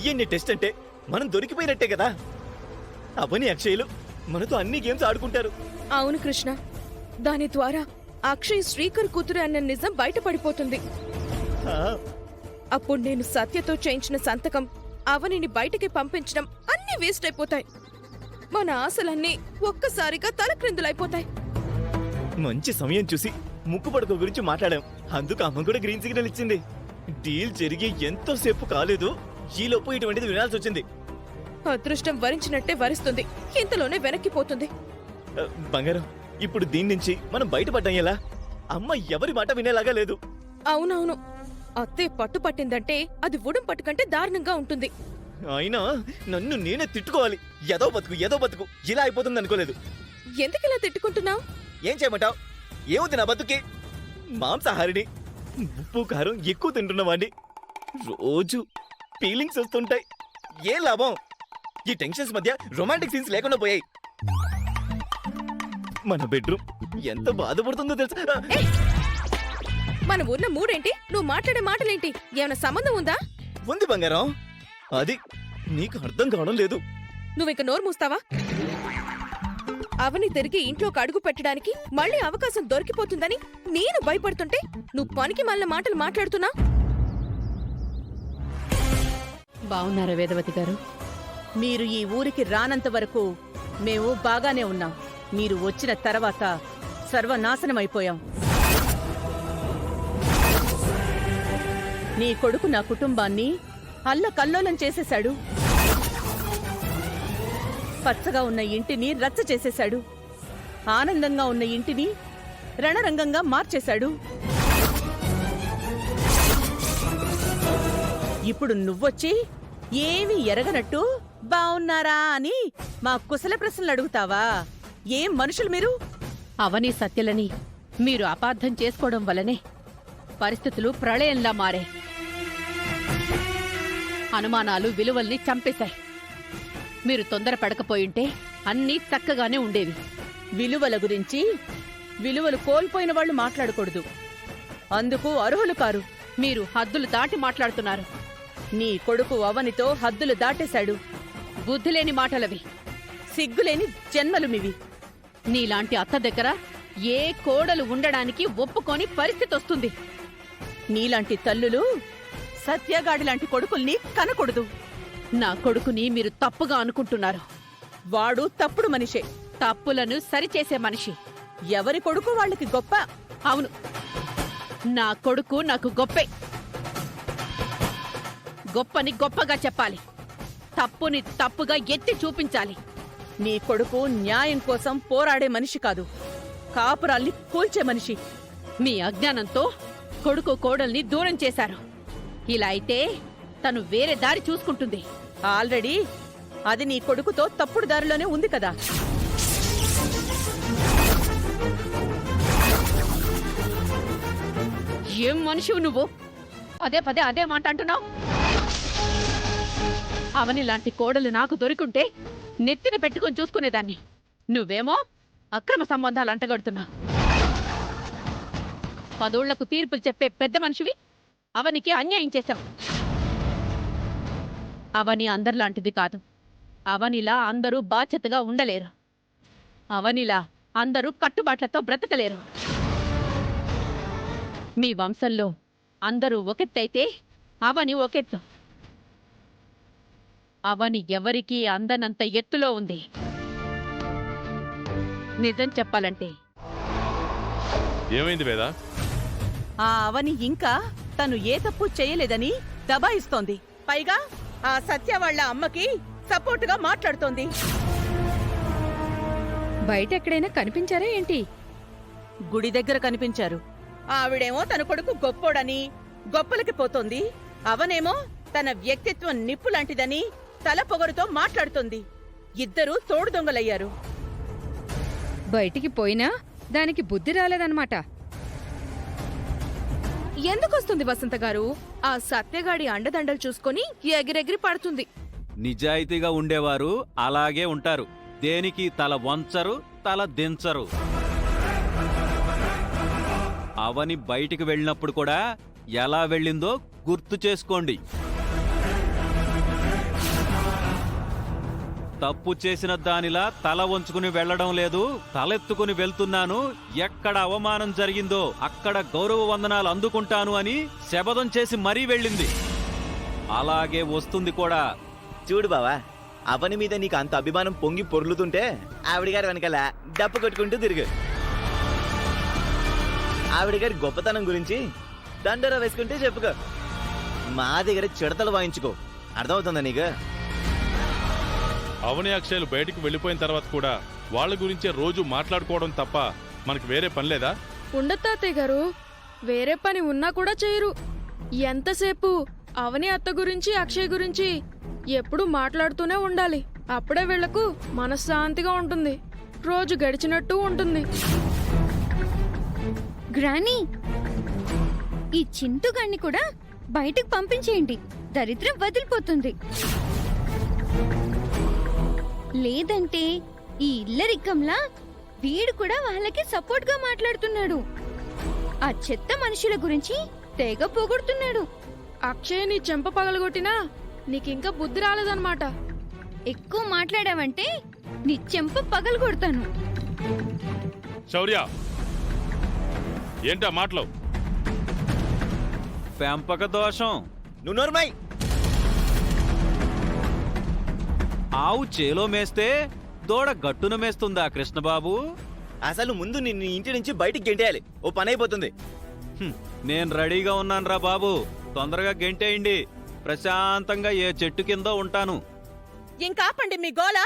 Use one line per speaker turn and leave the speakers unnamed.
DNA test అంటే మనం దొరికిపోయినట్టే కదా. అవని అక్షయ్లు మనతో అన్ని గేమ్స్ ఆడుకుంటారు.
అవును కృష్ణ, దాని ద్వారా అక్షయ్ శ్రీకర్ కూతురు అన్న నిజం బయటపడిపోతుంది.
ఆ,
అప్పుడు నేను సత్యతో చేయించిన సంతకం, అవనిని బయటికి పంపించడం అన్నీ వేస్ట్ అయిపోతాయి. మన ఆశలన్నీ ఒక్కసారిగా తలక్రిందులైపోతాయి.
మంచి సమయం చూసి ముక్కు పడక గురించి మాట్లాడాం. అందుకు అమ్మ కూడా గ్రీన్ సిగ్నల్ ఇచ్చింది. డీల్ జరిగి ఎంతోసేపు కాలేదు, ఈలోపు ఇటువంటిది వినాల్సి వచ్చింది.
అదృష్టం వరించినట్టే వరిస్తుంది, ఇంతలోనే వెనక్కిపోతుంది.
బంగారం, ఇప్పుడు దీని నుంచి మనం బయటపడ్డాం ఎలా? అమ్మ ఎవరి మాట వినేలాగా లేదు.
అవునవును, అత్తే పట్టు పట్టిందంటే అది ఉడం పట్టు కంటే దారుణంగా ఉంటుంది.
అయినా నన్ను నేనే తిట్టుకోవాలి. ఏదో బతుకు ఇలా అయిపోతుంది అనుకోలేదు.
ఎందుకిలా తిట్టుకుంటున్నావు?
ఏం చేయమంటావు? ఏముంది నా బతుకి? మాంసాహారిని, ఉప్పు కారం ఎక్కువ తింటున్నవాడిని, రోజు ఫీలింగ్స్ వస్తుంటాయి. ఏం లాభం? ఈ టెన్షన్స్ మధ్య రొమాంటిక్ సీన్స్ లేకుండా పోయాయి. మన బెడ్రూమ్ ఎంత బాధపడుతుందో తెలుసా?
మన ఊర్లో మూడేంటి, నువ్వు మాట్లాడే మాటలేంటి? ఏమైనా సంబంధం ఉందా?
ఉంది బంగారం, అది నీకు అర్థం కావడం లేదు.
నువ్వింక నోరు మూస్తావా? అవని తిరిగి ఇంట్లోకి అడుగు పెట్టడానికి మళ్ళీ అవకాశం దొరికిపోతుందని నేను భయపడుతుంటే నువ్వు పనికి మాలిన మాటలు మాట్లాడుతున్నా.
బావున్నారా వేదవతి గారు?
మీరు ఈ ఊరికి రానంత వరకు మేము బాగానే ఉన్నాం. మీరు వచ్చిన తర్వాత సర్వనాశనమైపోయాం. నీ కొడుకు నా కుటుంబాన్ని అల్లకల్లోలం చేసేశాడు. పచ్చగా ఉన్న ఇంటిని రచ్చ చేసేశాడు. ఆనందంగా ఉన్న ఇంటిని రణరంగంగా మార్చేశాడు. ఇప్పుడు నువ్వొచ్చి ఏమీ ఎరగనట్టు బావున్నారా అని మా కుశల ప్రశ్నలు అడుగుతావా? ఏం మనుషులు మీరు?
అవని సత్యలని మీరు అపార్థం చేసుకోవడం వల్లనే పరిస్థితులు ప్రళయంలా మారే. అనుమానాలు విలువల్ని చంపేశాయి. మీరు తొందరపడకపోయింటే అన్నీ చక్కగానే ఉండేవి.
విలువల గురించి విలువలు కోల్పోయిన వాళ్ళు మాట్లాడకూడదు. అందుకు అర్హులు కారు.
మీరు హద్దులు దాటి మాట్లాడుతున్నారు.
నీ కొడుకు అవనితో హద్దులు దాటేశాడు.
బుద్ధిలేని మాటలవి,
సిగ్గులేని జన్మలుమివి.
నీలాంటి అత్త దగ్గర ఏ కోడలు ఉండడానికి ఒప్పుకోని పరిస్థితి వస్తుంది.
నీలాంటి తల్లులు సత్యగాడిలాంటి కొడుకుల్ని కనకూడదు.
నా కొడుకుని మీరు తప్పుగా అనుకుంటున్నారు.
వాడు తప్పుడు మనిషే.
తప్పులను సరిచేసే మనిషి.
ఎవరి కొడుకు వాళ్ళకి గొప్ప.
అవును, నా కొడుకు నాకు గొప్పే. గొప్పని గొప్పగా చెప్పాలి, తప్పుని తప్పుగా ఎత్తి చూపించాలి.
నీ కొడుకు న్యాయం కోసం పోరాడే మనిషి కాదు, కాపురాల్ని కూల్చే మనిషి.
మీ అజ్ఞానంతో కొడుకు కోడల్ని దూరం చేశారు. ఇలా అయితే తను వేరే దారి చూసుకుంటుంది.
ఆల్రెడీ అది నీ కొడుకుతో తప్పుడు దారిలోనే ఉంది కదా.
ఏం మనిషివు నువ్వు? పదే పదే అదే మాట అంటున్నావు. అవని లాంటి కోడలు నాకు దొరికుంటే నెత్తిన పెట్టుకొని చూసుకునేదాన్ని. నువ్వేమో అక్రమ సంబంధాలు అంటగడుతున్నావు. 10 ఊళ్లకు తీర్పులు చెప్పే పెద్ద మనిషివి అవనికి అన్యాయం చేశావు. అవని అందరిలాంటిది కాదు. అవనిలా అందరూ బాధ్యతగా ఉండలేరు. అవనిలా అందరూ కట్టుబాట్లతో బ్రతకలేరు. మీ వంశంలో అందరూ ఒకెత్తైతే అవని ఒకెత్తు. అవని ఎవరికీ అందనంత ఎత్తులో ఉంది. నిజం చెప్పాలంటే.
ఏమైంది వేదా?
ఆ అవని ఇంకా తను ఏ తప్పు చేయలేదని దబాయిస్తోంది. పైగా ఆ సత్య వాళ్ళ అమ్మకి సపోర్టుగా మాట్లాడుతోంది.
బయట ఎక్కడైనా కనిపించారా ఏంటి?
గుడి దగ్గర కనిపించారు. ఆవిడేమో తన కొడుకు గొప్పోడని గొప్పలకి పోతోంది. అవనేమో తన వ్యక్తిత్వం నిప్పు లాంటిదని తల పొగరుతో మాట్లాడుతోంది. ఇద్దరూ తోడు దొంగలయ్యారు.
బయటికి పోయినా దానికి బుద్ధి రాలేదన్నమాట.
ఎందుకొస్తుంది వసంత గారు? ఆ సత్యగాడి అండదండలు చూసుకొని ఎగిరెగిరి పడుతుంది.
నిజాయితీగా ఉండేవారు అలాగే ఉంటారు. దేనికి తల వంచరు, తల దించరు. అవని బయటికి వెళ్ళినప్పుడు కూడా ఎలా వెళ్ళిందో గుర్తు చేసుకోండి. తప్పు చేసిన దానిలా తల వంచుకుని వెళ్ళడం లేదు, తలెత్తుకుని వెళ్తున్నాను. ఎక్కడ అవమానం జరిగిందో అక్కడ గౌరవ వందనాలు అందుకుంటాను అని శపథం చేసి మరీ వెళ్ళింది. అలాగే వస్తుంది కూడా.
చూడు బావా, అవని మీద నీకు అంత అభిమానం పొంగి పొర్లుతుంటే ఆవిడ గారి వెనకాల డప్ప కొట్టుకుంటూ తిరుగు. ఆవిడ గారి గొప్పతనం గురించి దండరా వేసుకుంటే చెప్పుకో. మా దగ్గర చిడతలు వాయించుకో. అర్థమవుతుందా నీకు?
అవని అక్షయలు బయటికి వెళ్ళిపోయిన తర్వాత కూడా వాళ్ళ గురించే రోజు మాట్లాడుకోవడం తప్ప మనకి వేరే పని లేదా?
ఉండదు తాతయ్య గారు, వేరే పని ఉన్నా కూడా చేయరు. ఎంతసేపు అవని అత్త గురించి అక్షయ్ గురించి ఎప్పుడు మాట్లాడుతూనే ఉండాలి. అప్పుడే వీళ్లకు మనశ్శాంతిగా ఉంటుంది, రోజు గడిచినట్టు ఉంటుంది.
గ్రానీ, ఈ చింటుగాన్ని కూడా బయటకు పంపించేయండి, దరిద్రం వదిలిపోతుంది. లేదంటే ఈ ఇల్లరికంలా వీడు కూడా వాళ్ళకి సపోర్ట్ గా మాట్లాడుతున్నాడు. ఆ చెత్త మనుషుల గురించి తెగ పొగుడుతున్నాడు.
అక్షయ్ నీ చెంప పగలగొట్టినా నీకింకా బుద్ధి రాలేదన్నమాట.
ఎక్కువ మాట్లాడావంటే నీ చెంప పగలు కొడతాను.
శౌర్య, ఏంటా మాటలు?
పెంపక దోషం.
నువ్వు నోర్మై.
ఆవు చేలో మేస్తే దూడ గట్టున మేస్తుందా కృష్ణబాబు?
అసలు ముందు నిన్ను ఇంటి నుంచి బయటికి గెంటేయాలి. ఓ పని అయిపోతుంది.
నేను రెడీగా ఉన్నానురా బాబు, తొందరగా గెంటేయండి. ప్రశాంతంగా ఏ చెట్టు కింద ఉంటాను.
ఇంకాపండి మీ గోల.